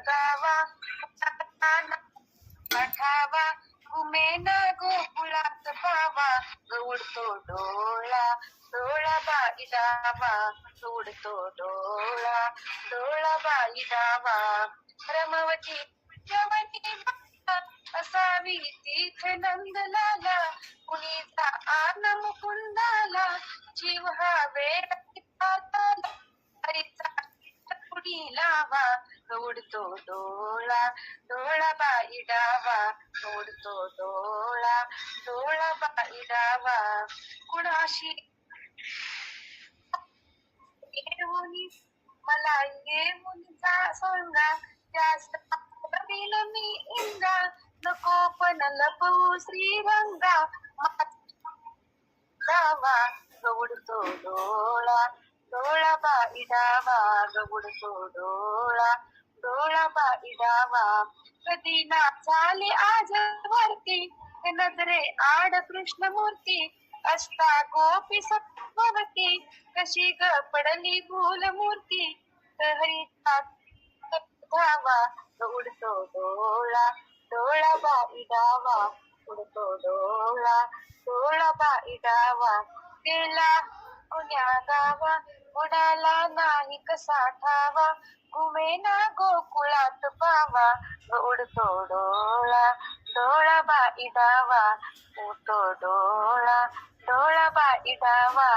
गावा आठावा उमेन गोकुळात पावा उडतो डोळा डोळा बाई डावा उडतो डोळा डोळा बाई डावा रमवती यवनी असावी तिथे नंद लाला कुणीचा आन मुकुंदाला जीव हा वेळ हरीचा कुणी लावा उडतो डोळा डोळा बाई डावा उडतो डोळा डोळा बाई डावा कुणाशी येऊनी मला येऊन जा सांगा त्यास मी इंगा नको पण लपवू श्रीरंगा डावा उडतो डोळा डोळा बाई डावा उडतो डोळा डोळा बाई डावा कधी ना झाले आज वरती नजरे आड कृष्णमूर्ती असता गोपी सत्ववती कशी ग पडली भूल मूर्ती हरीचा धावा उडतो डोळा डोळा बाई डावा उडतो डोळा डोळा बाई डावा गेला पुण्या गावा उडाला नाही कसा ठावा घुमेना गोकुळात पावा उडतो डोळा डोळा बाई डावा उडतो डोळा डोळा बाई डावा